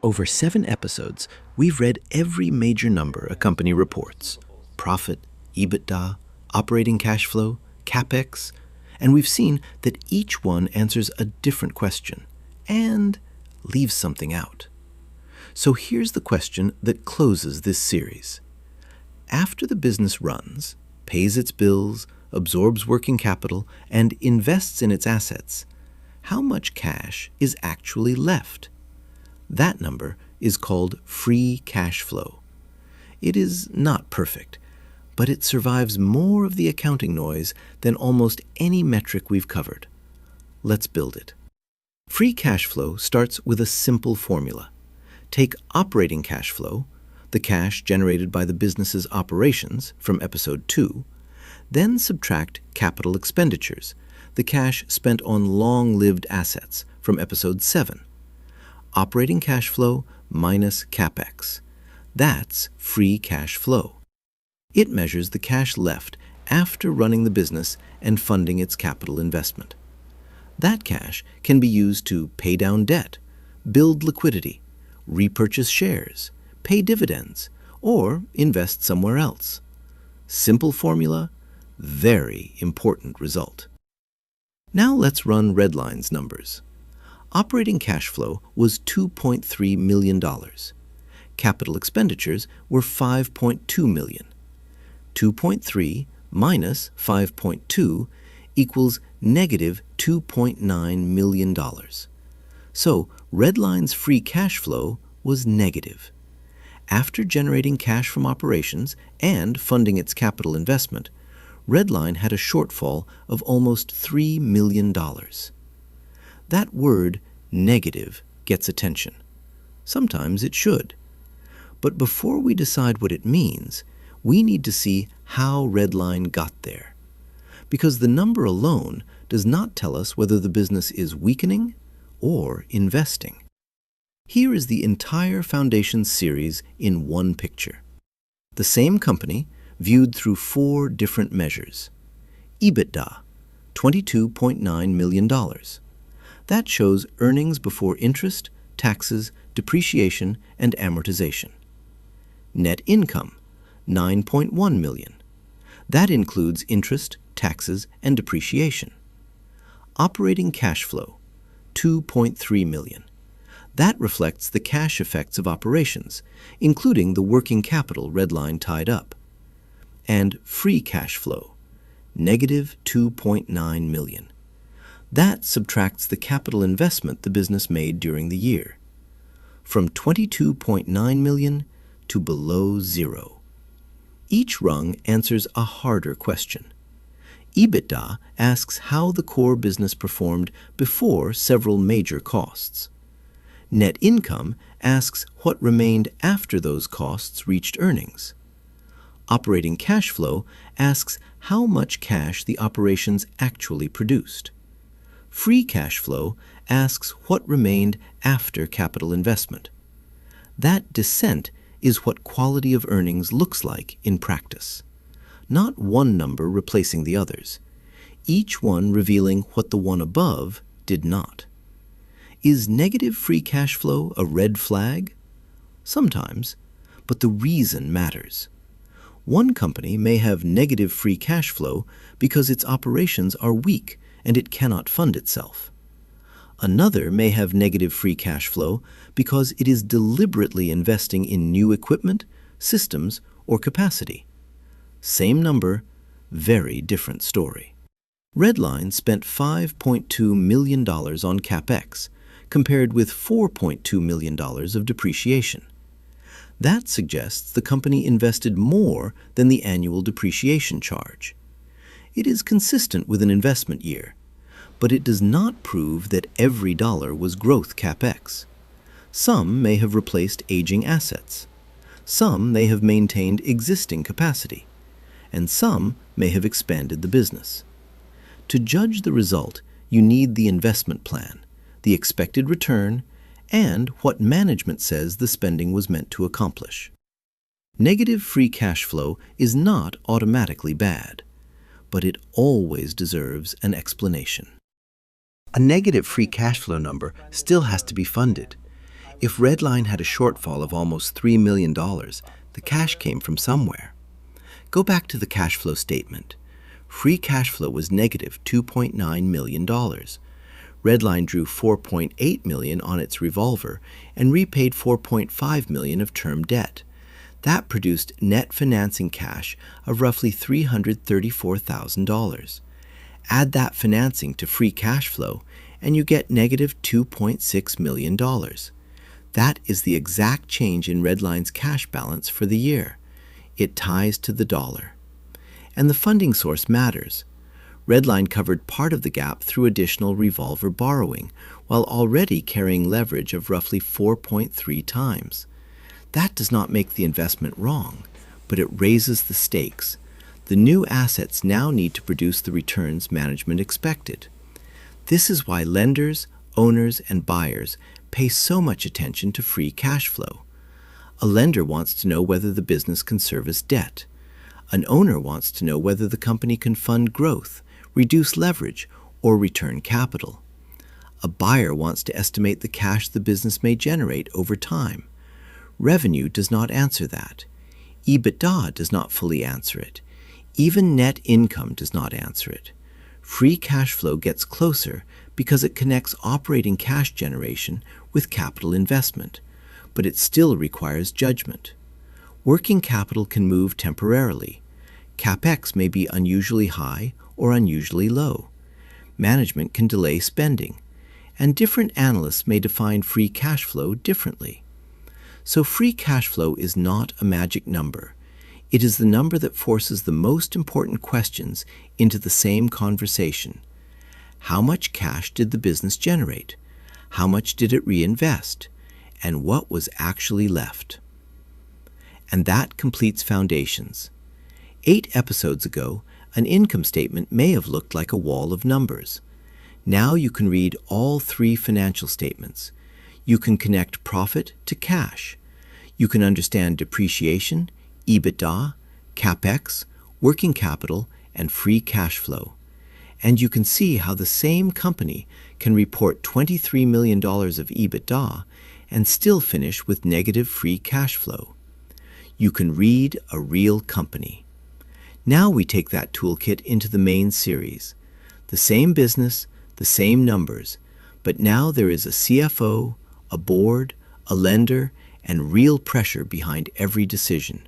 Over 7 episodes, we've read every major number a company reports: profit, EBITDA, operating cash flow, capex, and we've seen that each one answers a different question and leaves something out. So here's the question that closes this series. After the business runs, pays its bills, absorbs working capital, and invests in its assets, how much cash is actually left? That number is called free cash flow. It is not perfect, but it survives more of the accounting noise than almost any metric we've covered. Let's build it. Free cash flow starts with a simple formula. Take operating cash flow, the cash generated by the business's operations from episode 2, then subtract capital expenditures, the cash spent on long-lived assets from episode 7. Operating cash flow minus capex. That's free cash flow. It measures the cash left after running the business and funding its capital investment. That cash can be used to pay down debt, build liquidity, repurchase shares, pay dividends, or invest somewhere else. Simple formula, very important result. Now let's run Redline's numbers. Operating cash flow was $2.3 million. Capital expenditures were $5.2 million. 2.3 minus 5.2 equals negative $2.9 million. So Redline's free cash flow was negative. After generating cash from operations and funding its capital investment, Redline had a shortfall of almost $3 million. That word, negative, gets attention. Sometimes it should. But before we decide what it means, we need to see how Redline got there. Because the number alone does not tell us whether the business is weakening or investing. Here is the entire Foundation series in one picture. The same company viewed through 4 different measures. EBITDA, $22.9 million. That shows earnings before interest, taxes, depreciation, and amortization. Net income, $9.1 million. That includes interest, taxes, and depreciation. Operating cash flow, $2.3 million. That reflects the cash effects of operations, including the working capital Redline tied up. And free cash flow, negative $2.9 million. That subtracts the capital investment the business made during the year, from $22.9 million to below zero. Each rung answers a harder question. EBITDA asks how the core business performed before several major costs. Net income asks what remained after those costs reached earnings. Operating cash flow asks how much cash the operations actually produced. Free cash flow asks what remained after capital investment. That descent is what quality of earnings looks like in practice. Not one number replacing the others, each one revealing what the one above did not. Is negative free cash flow a red flag? Sometimes, but the reason matters. One company may have negative free cash flow because its operations are weak and it cannot fund itself. Another may have negative free cash flow because it is deliberately investing in new equipment, systems, or capacity. Same number, very different story. Redline spent $5.2 million on capex, compared with $4.2 million of depreciation. That suggests the company invested more than the annual depreciation charge. It is consistent with an investment year, but it does not prove that every dollar was growth capex. Some may have replaced aging assets. Some may have maintained existing capacity, and some may have expanded the business. To judge the result, you need the investment plan, the expected return, and what management says the spending was meant to accomplish. Negative free cash flow is not automatically bad, but it always deserves an explanation. A negative free cash flow number still has to be funded. If Redline had a shortfall of almost $3 million, the cash came from somewhere. Go back to the cash flow statement. Free cash flow was negative $2.9 million. Redline drew $4.8 million on its revolver and repaid $4.5 million of term debt. That produced net financing cash of roughly $334,000. Add that financing to free cash flow, and you get negative $2.6 million. That is the exact change in Redline's cash balance for the year. It ties to the dollar. And the funding source matters. Redline covered part of the gap through additional revolver borrowing, while already carrying leverage of roughly 4.3 times. That does not make the investment wrong, but it raises the stakes. The new assets now need to produce the returns management expected. This is why lenders, owners, and buyers pay so much attention to free cash flow. A lender wants to know whether the business can service debt. An owner wants to know whether the company can fund growth, reduce leverage, or return capital. A buyer wants to estimate the cash the business may generate over time. Revenue does not answer that. EBITDA does not fully answer it. Even net income does not answer it. Free cash flow gets closer because it connects operating cash generation with capital investment, but it still requires judgment. Working capital can move temporarily. Capex may be unusually high or unusually low. Management can delay spending, and different analysts may define free cash flow differently. So free cash flow is not a magic number. It is the number that forces the most important questions into the same conversation. How much cash did the business generate? How much did it reinvest? And what was actually left? And that completes foundations. 8 episodes ago, an income statement may have looked like a wall of numbers. Now you can read all 3 financial statements. You can connect profit to cash. You can understand depreciation, EBITDA, capex, working capital, and free cash flow. And you can see how the same company can report $23 million of EBITDA and still finish with negative free cash flow. You can read a real company. Now we take that toolkit into the main series. The same business, the same numbers, but now there is a CFO, a board, a lender, and real pressure behind every decision.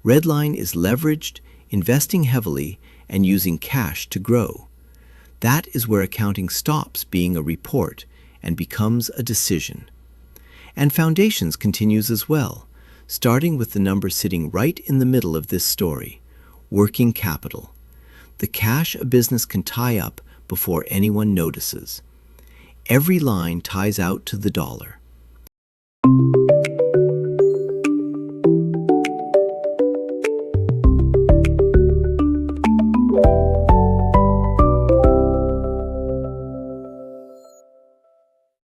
Redline is leveraged, investing heavily, and using cash to grow. That is where accounting stops being a report and becomes a decision. And Foundations continues as well, starting with the number sitting right in the middle of this story, working capital. The cash a business can tie up before anyone notices. Every line ties out to the dollar.